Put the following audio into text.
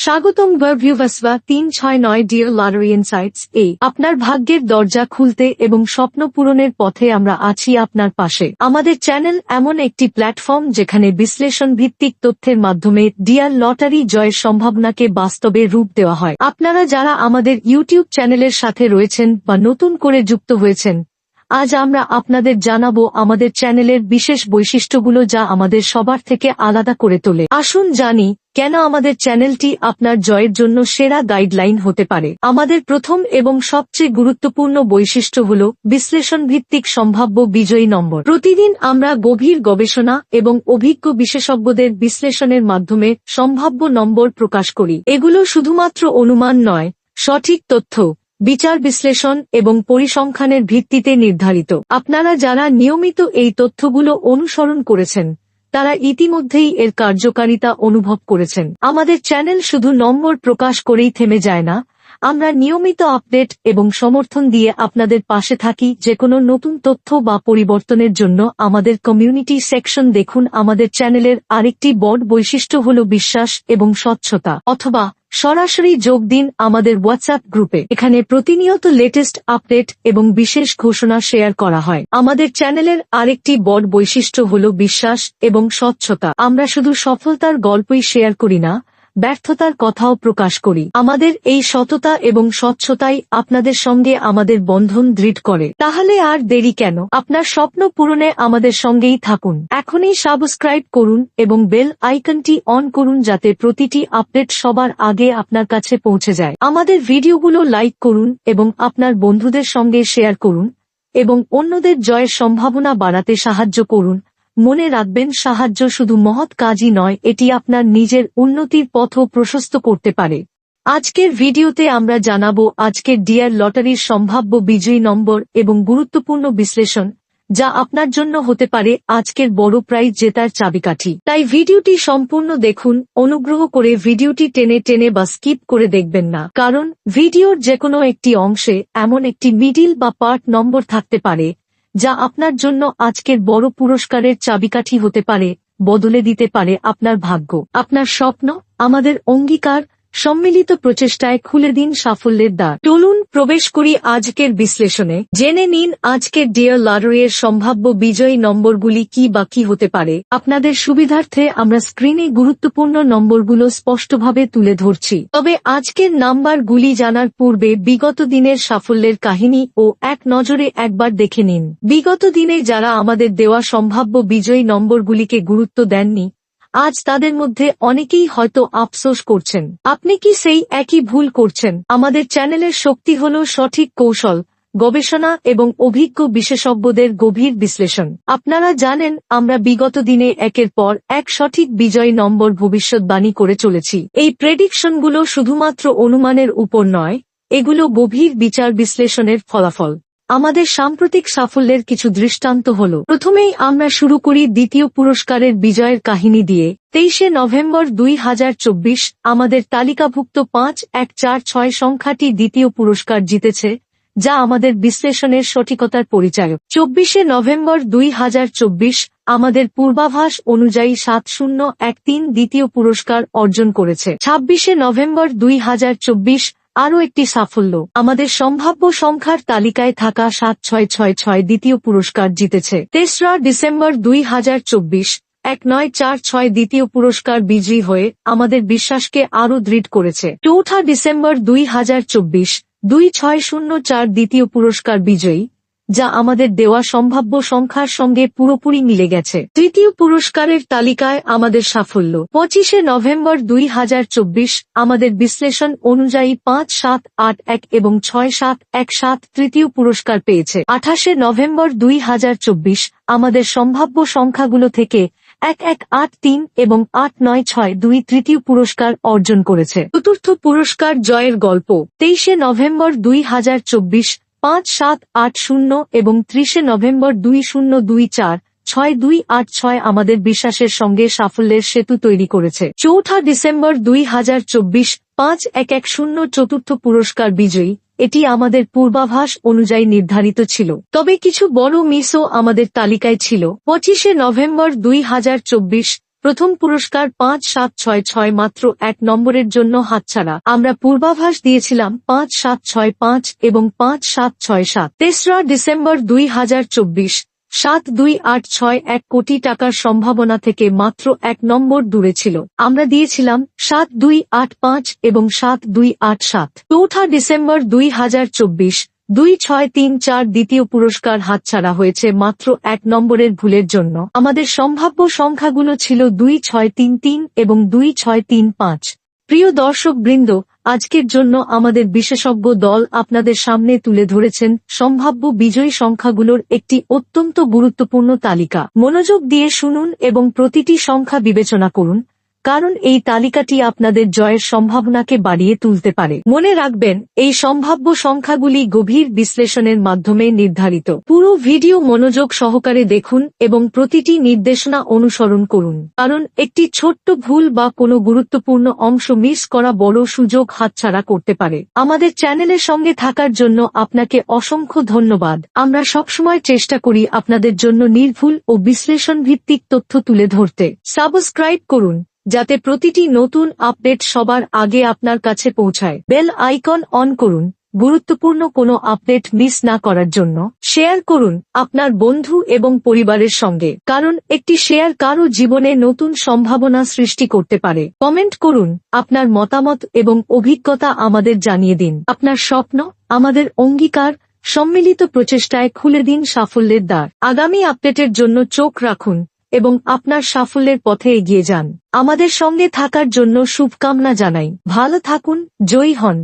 স্বাগতম ভার্ভিউভাসভা 369 dear lottery insights আপনার ভাগ্যের দরজা খুলতে এবং স্বপ্ন পূরণের পথে আমরা আছি আপনার পাশে। আমাদের চ্যানেল এমন একটি প্ল্যাটফর্ম যেখানে বিশ্লেষণ ভিত্তিক তথ্যের মাধ্যমে ডিয়ার লটারি জয়ের সম্ভাবনাকে বাস্তবে রূপ দেওয়া হয়। আপনারা যারা আমাদের ইউটিউব চ্যানেলের সাথে রয়েছেন বা নতুন করে যুক্ত হয়েছেন, আজ আমরা আপনাদের জানাবো আমাদের চ্যানেলের বিশেষ বৈশিষ্ট্যগুলো যা আমাদের সবার থেকে আলাদা করে তোলে। আসুন জানি কেন আমাদের চ্যানেলটি আপনার জয়ের জন্য সেরা গাইডলাইন হতে পারে। আমাদের প্রথম এবং সবচেয়ে গুরুত্বপূর্ণ বৈশিষ্ট্য হল বিশ্লেষণ ভিত্তিক সম্ভাব্য বিজয়ী নম্বর। প্রতিদিন আমরা গভীর গবেষণা এবং অভিজ্ঞ বিশেষজ্ঞদের বিশ্লেষণের মাধ্যমে সম্ভাব্য নম্বর প্রকাশ করি। এগুলো শুধুমাত্র অনুমান নয়, সঠিক তথ্য, বিচার বিশ্লেষণ এবং পরিসংখ্যানের ভিত্তিতে নির্ধারিত। আপনারা যারা নিয়মিত এই তথ্যগুলো অনুসরণ করেছেন তারা ইতিমধ্যেই এর কার্যকারিতা অনুভব করেছেন। আমাদের চ্যানেল শুধু নম্বর প্রকাশ করেই থেমে যায় না, আমরা নিয়মিত আপডেট এবং সমর্থন দিয়ে আপনাদের পাশে থাকি। যেকোনো নতুন তথ্য বা পরিবর্তনের জন্য আমাদের কমিউনিটি সেকশন দেখুন। আমাদের চ্যানেলের আরেকটি বড় বৈশিষ্ট্য হল বিশ্বাস এবং স্বচ্ছতা। অথবা সরাসরি যোগ দিন আমাদের হোয়াটসঅ্যাপ গ্রুপে। এখানে প্রতিনিয়ত লেটেস্ট আপডেট এবং বিশেষ ঘোষণা শেয়ার করা হয়। আমাদের চ্যানেলের আরেকটি বড় বৈশিষ্ট্য হল বিশ্বাস এবং স্বচ্ছতা। আমরা শুধু সফলতার গল্পই শেয়ার করি না, ব্যর্থতার কথাও প্রকাশ করি। আমাদের এই সততা এবং স্বচ্ছতাই আপনাদের সঙ্গে আমাদের বন্ধন দৃঢ় করে। তাহলে আর দেরি কেন? আপনার স্বপ্ন পূরণে আমাদের সঙ্গেই থাকুন। এখনই সাবস্ক্রাইব করুন এবং বেল আইকনটি অন করুন যাতে প্রতিটি আপডেট সবার আগে আপনার কাছে পৌঁছে যায়। আমাদের ভিডিওগুলো লাইক করুন এবং আপনার বন্ধুদের সঙ্গে শেয়ার করুন এবং অন্যদের জয়ের সম্ভাবনা বাড়াতে সাহায্য করুন। মনে রাখবেন, সাহায্য শুধু মহৎ কাজই নয়, এটি আপনার নিজের উন্নতির পথও প্রশস্ত করতে পারে। আজকের ভিডিওতে আমরা জানাবো আজকের ডিয়ার লটারির সম্ভাব্য বিজয়ী নম্বর এবং গুরুত্বপূর্ণ বিশ্লেষণ যা আপনার জন্য হতে পারে আজকের বড় প্রাইজ জেতার চাবিকাঠি। তাই ভিডিওটি সম্পূর্ণ দেখুন। অনুগ্রহ করে ভিডিওটি টেনে টেনে বা স্কিপ করে দেখবেন না, কারণ ভিডিওর যেকোনো একটি অংশে এমন একটি মিডিল বা পার্ট নম্বর থাকতে পারে যা আপনার জন্য আজকের বড় পুরস্কারের চাবিকাঠি হতে পারে, বদলে দিতে পারে আপনার ভাগ্য, আপনার স্বপ্ন। আমাদের অঙ্গীকার, সম্মিলিত প্রচেষ্টায় খুলে দিন সাফল্যের দ্বার। চলুন প্রবেশ করি আজকের বিশ্লেষণে। জেনে নিন আজকের ডিয়ার লটারির সম্ভাব্য বিজয়ী নম্বরগুলি কি বা কি হতে পারে। আপনাদের সুবিধার্থে আমরা স্ক্রিনে গুরুত্বপূর্ণ নম্বরগুলো স্পষ্টভাবে তুলে ধরছি। তবে আজকের নাম্বারগুলি জানার পূর্বে বিগত দিনের সাফল্যের কাহিনী ও এক নজরে একবার দেখে নিন। বিগত দিনে যারা আমাদের দেওয়া সম্ভাব্য বিজয়ী নম্বরগুলিকে গুরুত্ব দেননি, আজ তাদের মধ্যে অনেকেই হয়তো আফসোস করছেন। আপনি কি সেই একই ভুল করছেন? আমাদের চ্যানেলের শক্তি হল সঠিক কৌশল, গবেষণা এবং অভিজ্ঞ বিশেষজ্ঞদের গভীর বিশ্লেষণ। আপনারা জানেন, আমরা বিগত দিনে একের পর এক সঠিক বিজয়ী নম্বর ভবিষ্যৎবাণী করে চলেছি। এই প্রেডিকশনগুলো শুধুমাত্র অনুমানের উপর নয়, এগুলো গভীর বিচার বিশ্লেষণের ফলাফল। আমাদের সাম্প্রতিক সাফল্যের কিছু দৃষ্টান্ত হল। প্রথমেই আমরা শুরু করি দ্বিতীয় পুরস্কারের বিজয়ের কাহিনী দিয়ে। 23শে নভেম্বর 2024 আমাদের তালিকাভুক্ত 5146 সংখ্যাটি দ্বিতীয় পুরস্কার জিতেছে, যা আমাদের বিশ্লেষণের সঠিকতার পরিচায়ক। 24শে নভেম্বর 2024 আমাদের পূর্বাভাস অনুযায়ী 7013 দ্বিতীয় পুরস্কার অর্জন করেছে। 26শে নভেম্বর 2024 আরও একটি সাফল্য, আমাদের সম্ভাব্য সংখ্যার তালিকায় থাকা 7666 দ্বিতীয় পুরস্কার জিতেছে। 3রা ডিসেম্বর 2024 1946 দ্বিতীয় পুরস্কার বিজয়ী হয়ে আমাদের বিশ্বাসকে আরও দৃঢ় করেছে। 4ঠা ডিসেম্বর 2024 2604 দ্বিতীয় পুরস্কার বিজয়ী, যা আমাদের দেওয়া সম্ভাব্য সংখ্যার সঙ্গে পুরোপুরি মিলে গেছে। তৃতীয় পুরস্কারের তালিকায় আমাদের সাফল্য 25শে নভেম্বর 2024 আমাদের বিশ্লেষণ অনুযায়ী 5781 এবং 6717 তৃতীয় পুরস্কার পেয়েছে। 28শে নভেম্বর 2024 আমাদের সম্ভাব্য সংখ্যাগুলো থেকে 1183 এবং 8962 তৃতীয় পুরস্কার অর্জন করেছে। চতুর্থ পুরস্কার জয়ের গল্প 23শে নভেম্বর 2024 5780 এবং 30শে নভেম্বর 2024 6286 আমাদের বিশ্বাসের সঙ্গে সাফল্যের সেতু তৈরি করেছে। 4ঠা ডিসেম্বর 2024 5110 চতুর্থ পুরস্কার বিজয়ী, এটি আমাদের পূর্বাভাস অনুযায়ী নির্ধারিত ছিল। তবে কিছু বড় মিসও আমাদের তালিকায় ছিল। 25শে নভেম্বর 2024 প্রথম পুরস্কার 5766 মাত্র 1 নম্বরের জন্য হাতছাড়া। আমরা পূর্বাভাস দিয়েছিলাম 5765 এবং 5767। 3রা ডিসেম্বর 2024, 72861 কোটি টাকার সম্ভাবনা থেকে মাত্র 1 নম্বর দূরে ছিল। আমরা দিয়েছিলাম 7285 এবং 7287। 4ঠা ডিসেম্বর 2024, 2634 দ্বিতীয় পুরস্কার হাতছাড়া হয়েছে মাত্র 1 নম্বরের ভুলের জন্য। আমাদের সম্ভাব্য সংখ্যাগুলো ছিল 2633 এবং 2635। প্রিয় দর্শক বৃন্দ, আজকের জন্য আমাদের বিশেষজ্ঞ দল আপনাদের সামনে তুলে ধরেছেন সম্ভাব্য বিজয়ী সংখ্যাগুলোর একটি অত্যন্ত গুরুত্বপূর্ণ তালিকা। মনোযোগ দিয়ে শুনুন এবং প্রতিটি সংখ্যা বিবেচনা করুন, কারণ এই তালিকাটি আপনাদের জয়ের সম্ভাবনাকে বাড়িয়ে তুলতে পারে। মনে রাখবেন, এই সম্ভাব্য সংখ্যাগুলি গভীর বিশ্লেষণের মাধ্যমে নির্ধারিত। পুরো ভিডিও মনোযোগ সহকারে দেখুন এবং প্রতিটি নির্দেশনা অনুসরণ করুন, কারণ একটি ছোট্ট ভুল বা কোনো গুরুত্বপূর্ণ অংশ মিস করা বড় সুযোগ হাতছাড়া করতে পারে। আমাদের চ্যানেলের সঙ্গে থাকার জন্য আপনাকে অসংখ্য ধন্যবাদ। আমরা সবসময় চেষ্টা করি আপনাদের জন্য নির্ভুল ও বিশ্লেষণ ভিত্তিক তথ্য তুলে ধরতে। সাবস্ক্রাইব করুন যাতে প্রতিটি নতুন আপডেট সবার আগে আপনার কাছে পৌঁছায়। বেল আইকন অন করুন গুরুত্বপূর্ণ কোনো আপডেট মিস না করার জন্য। শেয়ার করুন আপনার বন্ধু এবং পরিবারের সঙ্গে, কারণ একটি শেয়ার কারো জীবনে নতুন সম্ভাবনা সৃষ্টি করতে পারে। কমেন্ট করুন আপনার মতামত এবং অভিজ্ঞতা আমাদের জানিয়ে দিন। আপনার স্বপ্ন আমাদের অঙ্গীকার, সম্মিলিত প্রচেষ্টায় খুলে দিন সাফল্যের দ্বার। আগামী আপডেটের জন্য চোখ রাখুন এবং আপনার সাফল্যের পথে এগিয়ে যান। আমাদের সঙ্গে থাকার জন্য শুভকামনা জানাই। ভালো থাকুন, জয়ী হন।